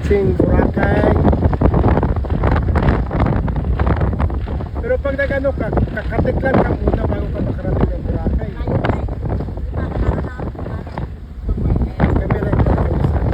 watching Boracay. Pero pag nag-ano ka, kakatiklan ka muna bago ka makarating ng Boracay. Kami rin nakakalisan.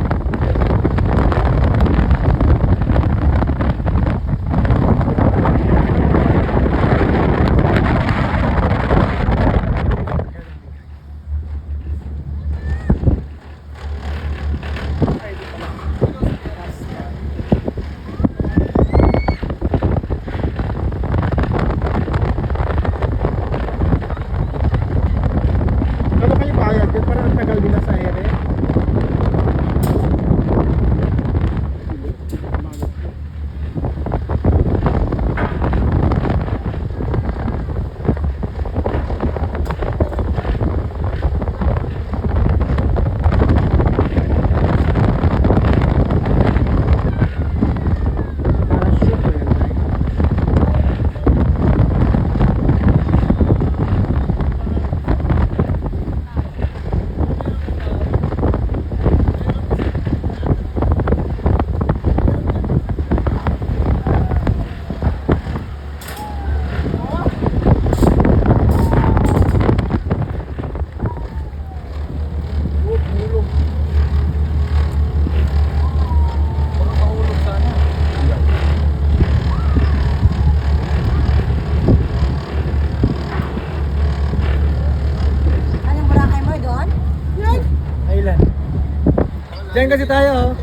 Diyan kasi tayo, oh.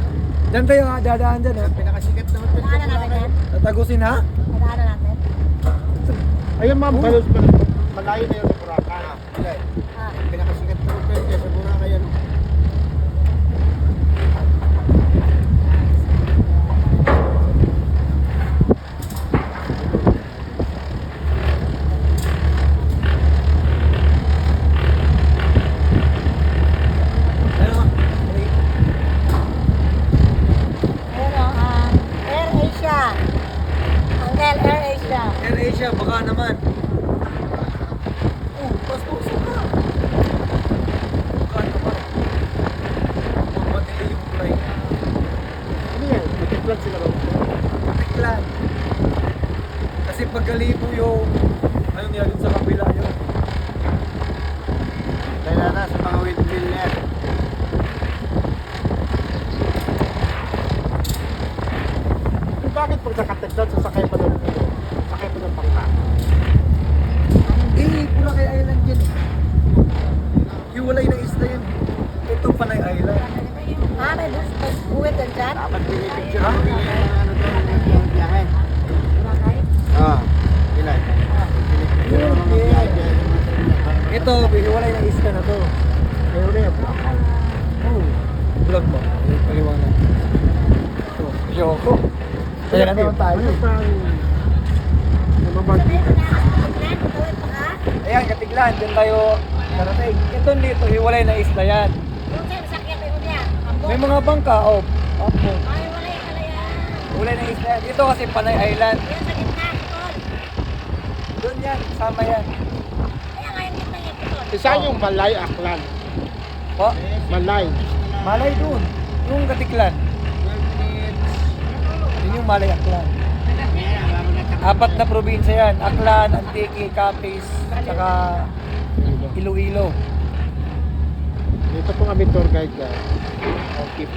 Diyan tayo, ha? Dadaan dyan, oh. Pinakasikat naman. Dadaanan natin yan? Tatagusin, ha? Dadaanan natin? Ayun, ma'am. Balos pa. Malayo na yun sa Boracay. Pinakasikat naman tayo sa Boracay yan. AirAsia, baka naman. Paspuso ka. Baka naman. Mamatili yung flight. Ano yan? Matiklan sila ba? Matiklan. Kasi pagkalipo yung ano niya dun sa kapila yun. Kaya na sa mga windmill yan. Bakit pag nakatiklan sasakay pa doon? Sakay pa ng bangka. Boracay Island yun. Hiwalay na isla yun. Ito Panay Island. May bus buwit din dyan? Dapat pinipicture ang ano doon ang biyahe. Boracay? Ilan? Pinipicture ang mga biyahe. Ito, hiwalay na isla na to. Hiwalay na vlog. Vlog mo. Paliwanag. Ito, Yoko. Kaya na naman tayo. Ayan, Katiglan, dyan tayo narating. Ito dito, hiwalay na isla yan. Yung sa'yo, sakyan tayo niya. May mga bangka, Apo. Ay, walay pala yan. Hiwalay na isla yan. Dito kasi Panay Island. Yan sa gitna, Tol. Doon yan, kasama yan. Kaya nga yung gitna yan, Tol. Saan yung Malay Aklan? Po? Malay. Malay doon. Yung Katiglan. Yun yung Malay Aklan. 4 na probinsya yan. Aklan, Antique, Capiz, saka Iloilo. Dito po kami tour guide guys. Okay.